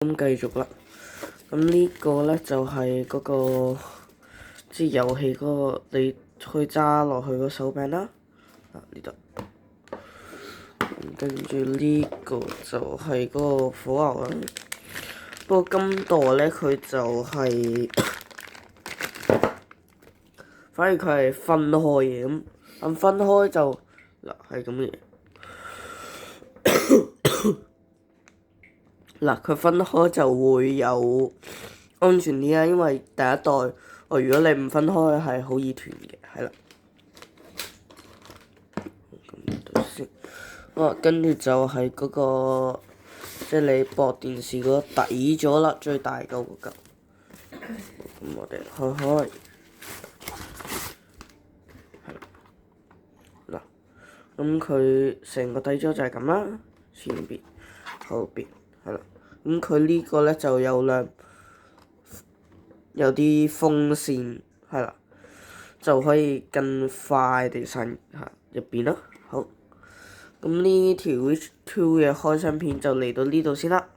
咁繼續啦，咁呢個咧就係嗰個即係遊戲嗰個你可以揸落去個手柄啦，呢度，跟住呢個就係嗰個火牛啦。不過今代咧佢就係，反而佢係分開嘅咁分開就嗱係咁嘅。嗱，佢分開就會有安全啲啦，因為第一代如果你唔分開係好易斷嘅，係啦。咁度先，跟住就係嗰個，即係你駁電視嗰個底咗啦，最大嚿嗰嚿。咁我哋開開，係啦。嗱，咁佢成個底咗就係咁啦，前邊、後邊，係啦。咁佢呢個咧就有啲風扇，係啦，就可以更快地散下入邊啦。好，咁呢條 Witcher 2嘅開箱片就嚟到呢度先啦。